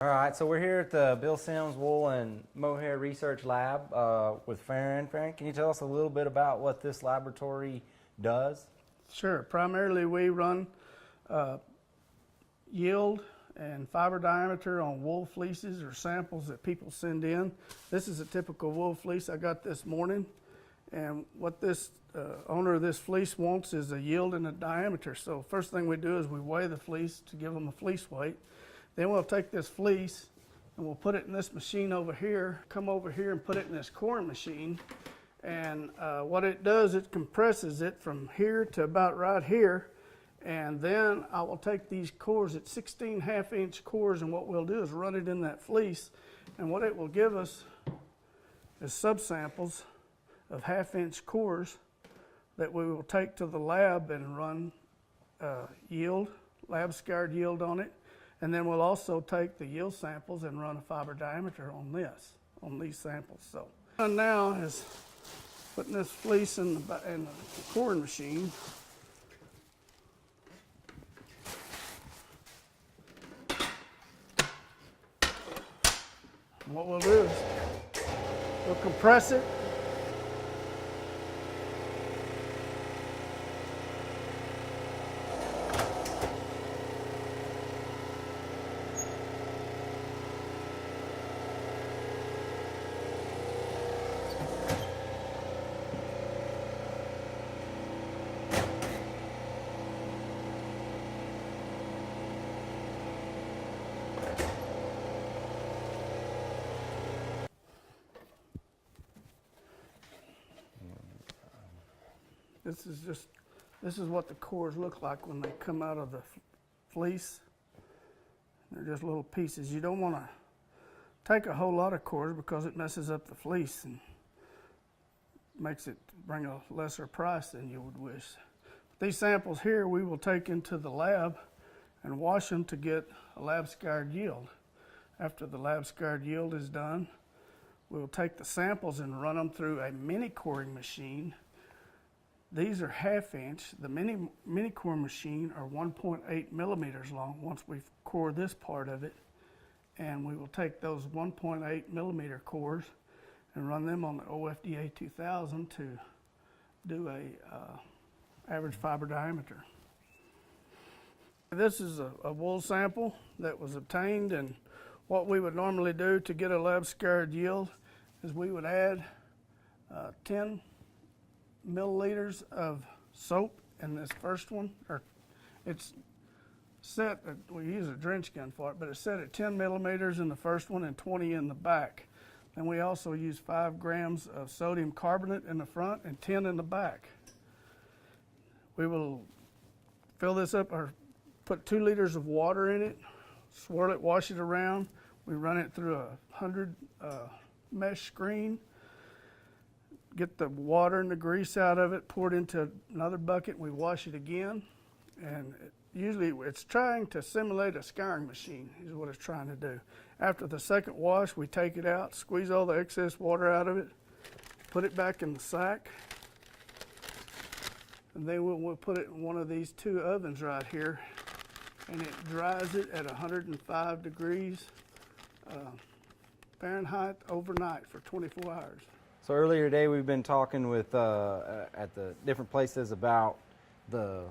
All right, so we're here at the Bill Sims Wool and Mohair Research Lab with Farron. Farron, can you tell us a little bit about what this laboratory does? Sure. Primarily we run yield and fiber diameter on wool fleeces or samples that people send in. This is a typical wool fleece I got this morning, and what this owner of this fleece wants is a yield and a diameter. So first thing we do is we weigh the fleece to give them a fleece weight. Then we'll take this fleece and we'll put it in this machine over here, come over here and put it in this coring machine. And what it does, it compresses it from here to about right here. And then I will take these cores, it's 16 half-inch cores, and what we'll do is run it in that fleece. And what it will give us is subsamples of half-inch cores that we will take to the lab and run yield, lab-scarred yield on it. And then we'll also take the yield samples and run a fiber diameter on these samples. So now is putting this fleece in the coring machine. And what we'll do is we'll compress it. This is what the cores look like when they come out of the fleece. They're just little pieces. You don't want to take a whole lot of cores because it messes up the fleece and makes it bring a lesser price than you would wish. These samples here we will take into the lab and wash them to get a lab scarred yield. After the lab scarred yield is done, we will take the samples and run them through a mini coring machine. These are half-inch. The mini core machine are 1.8 millimeters long once we've cored this part of it. And we will take those 1.8 millimeter cores and run them on the OFDA 2000 to do a average fiber diameter. This is a wool sample that was obtained, and what we would normally do to get a lab scarred yield is we would add 10 milliliters of soap in this first one, or it's set at, we use a drench gun for it, but it's set at 10 millimeters in the first one and 20 in the back. And we also use 5 grams of sodium carbonate in the front and 10 in the back. We will fill this up, or put 2 liters of water in it, swirl it, wash it around. We run it through a 100 mesh screen, get the water and the grease out of it, pour it into another bucket, and we wash it again. And usually it's trying to simulate a scouring machine is what it's trying to do. After the second wash, we take it out, squeeze all the excess water out of it, put it back in the sack, and then we'll put it in one of these 2 ovens right here, and it dries it at 105 degrees Fahrenheit overnight for 24 hours. So earlier today we've been talking with at the different places about the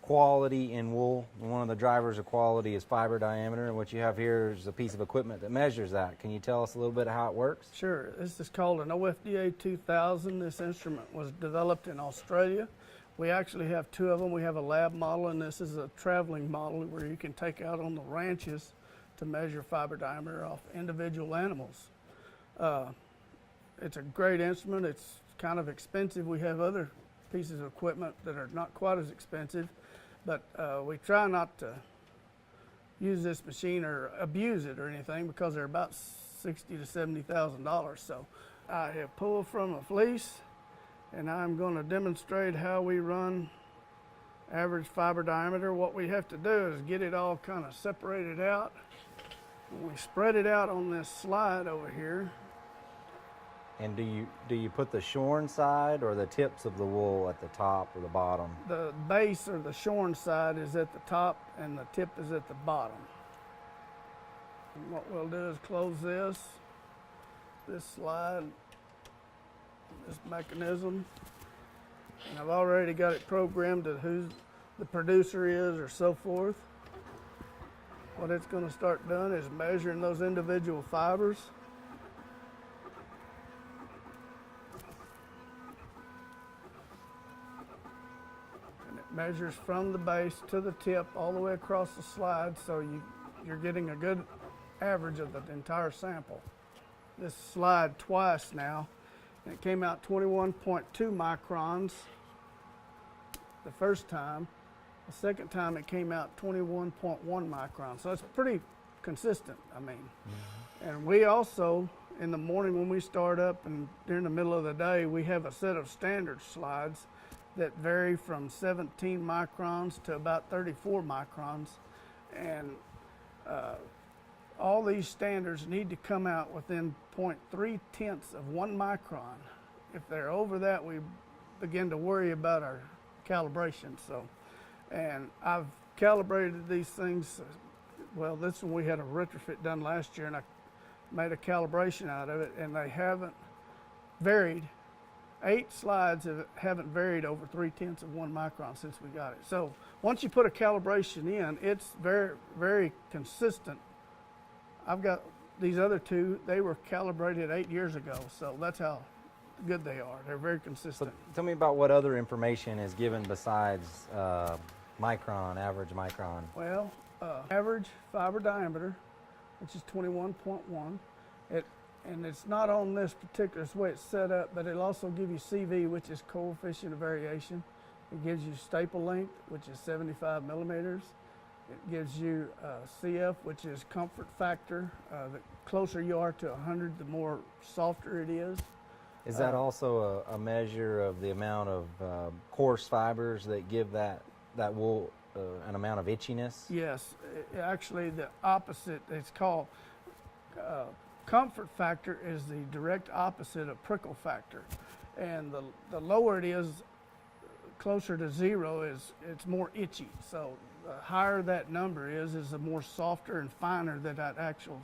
quality in wool. One of the drivers of quality is fiber diameter, and what you have here is a piece of equipment that measures that. Can you tell us a little bit how it works? Sure. This is called an OFDA 2000. This instrument was developed in Australia. We actually have 2 of them. We have a lab model, and this is a traveling model where you can take out on the ranches to measure fiber diameter off individual animals. It's a great instrument. It's kind of expensive. We have other pieces of equipment that are not quite as expensive, but we try not to use this machine or abuse it or anything because they're about $60,000 to $70,000. So I have pulled from a fleece, and I'm going to demonstrate how we run average fiber diameter. What we have to do is get it all kind of separated out. We spread it out on this slide over here. And do you put the shorn side or the tips of the wool at the top or the bottom? The base or the shorn side is at the top and the tip is at the bottom. And what we'll do is close this slide, this mechanism, and I've already got it programmed to who the producer is or so forth. What it's going to start doing is measuring those individual fibers. And it measures from the base to the tip all the way across the slide, so you're getting a good average of the entire sample. This slide twice now, and it came out 21.2 microns the first time. The second time it came out 21.1 microns, so it's pretty consistent, I mean. And we also, in the morning when we start up and during the middle of the day, we have a set of standard slides that vary from 17 microns to about 34 microns. And all these standards need to come out within 0.3 tenths of 1 micron. If they're over that, we begin to worry about our calibration. And I've calibrated these things. Well, this one we had a retrofit done last year, and I made a calibration out of it, and they haven't varied. 8 slides haven't varied over 0.3 of 1 micron since we got it. So once you put a calibration in, it's very, very consistent. I've got these other two, they were calibrated 8 years ago, so that's how good they are. They're very consistent. So tell me about what other information is given besides micron, average micron. Well, average fiber diameter, which is 21.1. And it's not on this particular way it's set up, but it'll also give you CV, which is coefficient of variation. It gives you staple length, which is 75 millimeters. It gives you CF, which is comfort factor. The closer you are to 100, the more softer it is. Is that also a measure of the amount of coarse fibers that give that wool an amount of itchiness? Yes, actually the opposite. It's called comfort factor is the direct opposite of prickle factor, and the lower it is, closer to 0, it's more itchy. So the higher that number is the more softer and finer that actual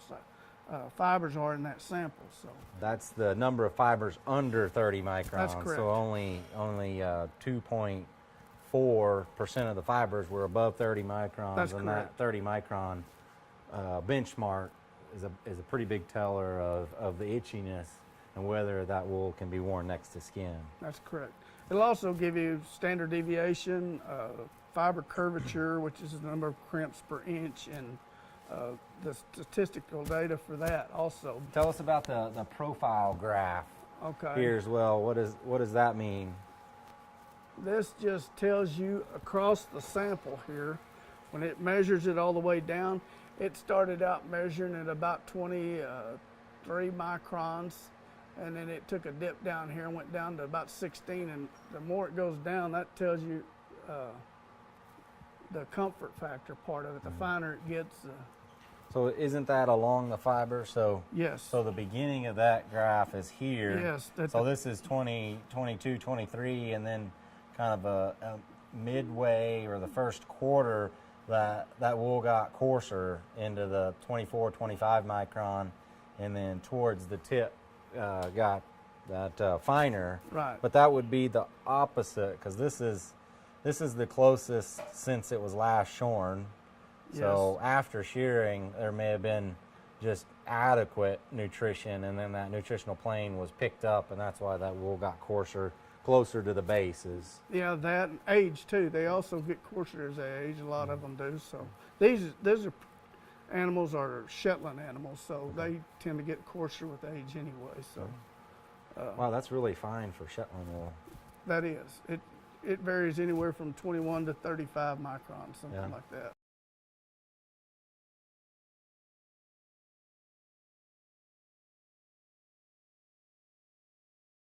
fibers are in that sample. So that's the number of fibers under 30 microns. That's correct. So only 2.4% of the fibers were above 30 microns. That's and correct. That 30 micron benchmark is a pretty big teller of the itchiness and whether that wool can be worn next to skin. That's correct. It'll also give you standard deviation, fiber curvature, which is the number of crimps per inch, and the statistical data for that also. Tell us about the profile graph Okay. here as well. What does that mean? This just tells you across the sample here, when it measures it all the way down, it started out measuring at about 23 microns, and then it took a dip down here and went down to about 16, and the more it goes down, that tells you the comfort factor part of it. The finer it gets. So isn't that along the fiber? So Yes. So the beginning of that graph is here. Yes. So this is 20, 22, 23, and then kind of a midway or the first quarter that wool got coarser into the 24, 25 micron, and then towards the tip got that finer. Right. But that would be the opposite, because this is the closest since it was last shorn. So after shearing, there may have been just adequate nutrition, and then that nutritional plane was picked up, and that's why that wool got coarser, closer to the bases. Yeah, that and age too. They also get coarser as they age. A lot of them do. So these are animals are Shetland animals, so they tend to get coarser with age anyway. So Wow, that's really fine for Shetland wool. that is it. It varies anywhere from 21 to 35 microns, something like that.